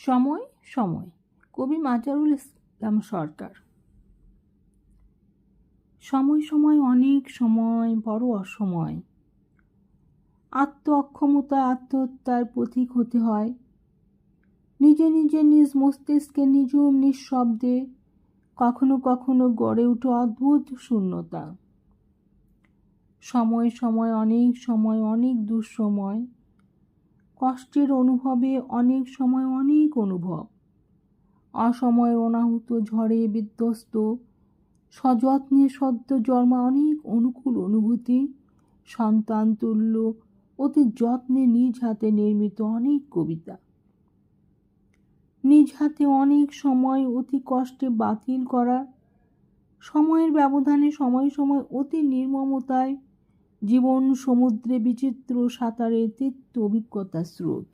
সময় সময় কবি মাজারুল ইসলাম সরকার। সময় সময় অনেক সময় বড় অসময়, আত্ম অক্ষমতায় আত্মহত্যার পথিক হতে হয়। নিজে নিজে নিজ মস্তিষ্কে নিঝুম নিঃশব্দে কখনো কখনো গড়ে উঠে অদ্ভুত শূন্যতা। সময় সময় অনেক দুঃসময়, কষ্টের অনুভবে অনেক সময় অনেক অনুভব, অসময়ের অনাহুত ঝড়ে বিধ্বস্ত, সযত্নে সদ্য জন্মা অনেক অনুকূল অনুভূতি, সন্তান তুল্য অতি যত্নে নিজ হাতে নির্মিত অনেক কবিতা, নিজ হাতে অনেক সময় অতি কষ্টে বাতিল করা, সময়ের ব্যবধানে সময় সময় অতি নির্মমতায় জীবন সমুদ্রে বিচিত্র সাঁতারে তিক্ত অভিজ্ঞতার স্রোত।